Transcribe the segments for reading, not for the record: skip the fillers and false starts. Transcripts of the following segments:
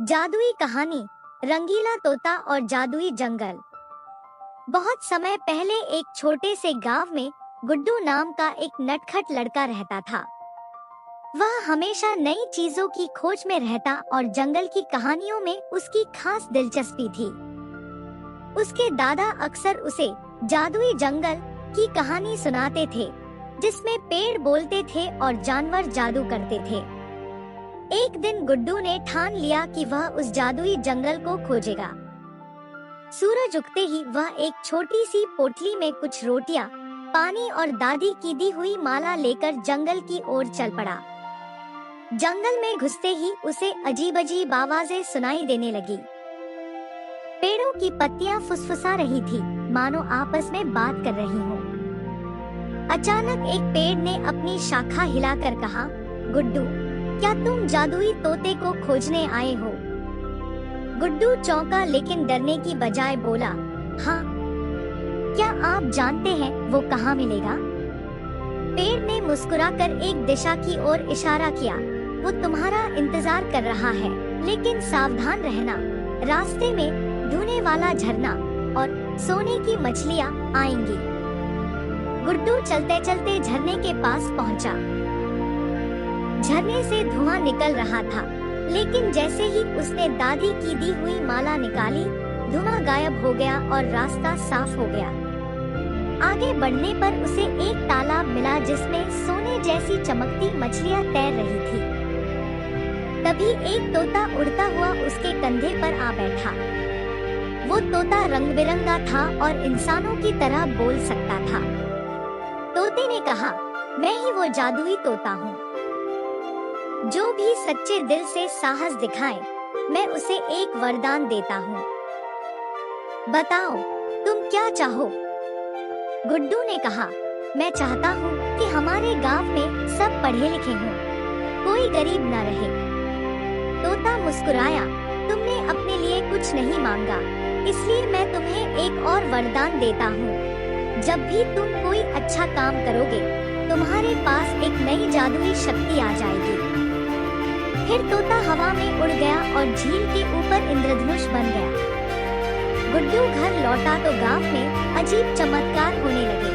जादुई कहानी, रंगीला तोता और जादुई जंगल। बहुत समय पहले एक छोटे से गांव में गुड्डू नाम का एक नटखट लड़का रहता था। वह हमेशा नई चीजों की खोज में रहता और जंगल की कहानियों में उसकी खास दिलचस्पी थी। उसके दादा अक्सर उसे जादुई जंगल की कहानी सुनाते थे, जिसमें पेड़ बोलते थे और जानवर जादू करते थे। एक दिन गुड्डू ने ठान लिया कि वह उस जादुई जंगल को खोजेगा। सूरज उगते ही वह एक छोटी सी पोटली में कुछ रोटियां, पानी और दादी की दी हुई माला लेकर जंगल की ओर चल पड़ा। जंगल में घुसते ही उसे अजीब-अजीब आवाजें सुनाई देने लगी। पेड़ों की पत्तियां फुसफुसा रही थी, मानो आपस में बात कर रही हों। अचानक एक पेड़ ने अपनी शाखा हिलाकर कहा, गुड्डू, क्या तुम जादुई तोते को खोजने आए हो? गुड्डू चौंका लेकिन डरने की बजाय बोला, हाँ। क्या आप जानते हैं वो कहाँ मिलेगा? पेड़ ने मुस्कुराकर एक दिशा की ओर इशारा किया। वो तुम्हारा इंतजार कर रहा है, लेकिन सावधान रहना। रास्ते में धुने वाला झरना और सोने की मछलियाँ आएंगी। गुड्डू चलते चलते झरने के पास पहुँचा। झरने से धुआं निकल रहा था, लेकिन जैसे ही उसने दादी की दी हुई माला निकाली, धुआं गायब हो गया और रास्ता साफ हो गया। आगे बढ़ने पर उसे एक तालाब मिला जिसमें सोने जैसी चमकती मछलियां तैर रही थी। तभी एक तोता उड़ता हुआ उसके कंधे पर आ बैठा। वो तोता रंग बिरंगा था और इंसानों की तरह बोल सकता था। तोते ने कहा, मैं ही वो जादुई तोता हूँ। जो भी सच्चे दिल से साहस दिखाए, मैं उसे एक वरदान देता हूँ। बताओ, तुम क्या चाहो? गुड्डू ने कहा, मैं चाहता हूँ कि हमारे गांव में सब पढ़े लिखे हों, कोई गरीब न रहे। तोता मुस्कुराया, तुमने अपने लिए कुछ नहीं मांगा, इसलिए मैं तुम्हें एक और वरदान देता हूँ। जब भी तुम कोई अच्छा काम करोगे, तुम्हारे पास एक नई जादुई शक्ति आ जाएगी। फिर तोता हवा में उड़ गया और झील के ऊपर इंद्रधनुष बन गया। गुड्डू घर लौटा तो गांव में अजीब चमत्कार होने लगे।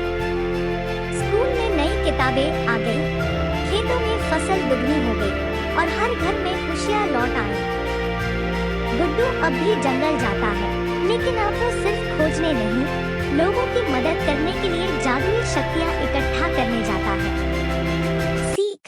स्कूल में नई किताबें आ गईं, खेतों में फसल दुगनी हो गई और हर घर में खुशियां लौट आई। गुड्डू अब भी जंगल जाता है, लेकिन अब वो सिर्फ खोजने नहीं, लोगों की मदद करने के लिए जादुई शक्तियाँ इकट्ठा करने जाता है।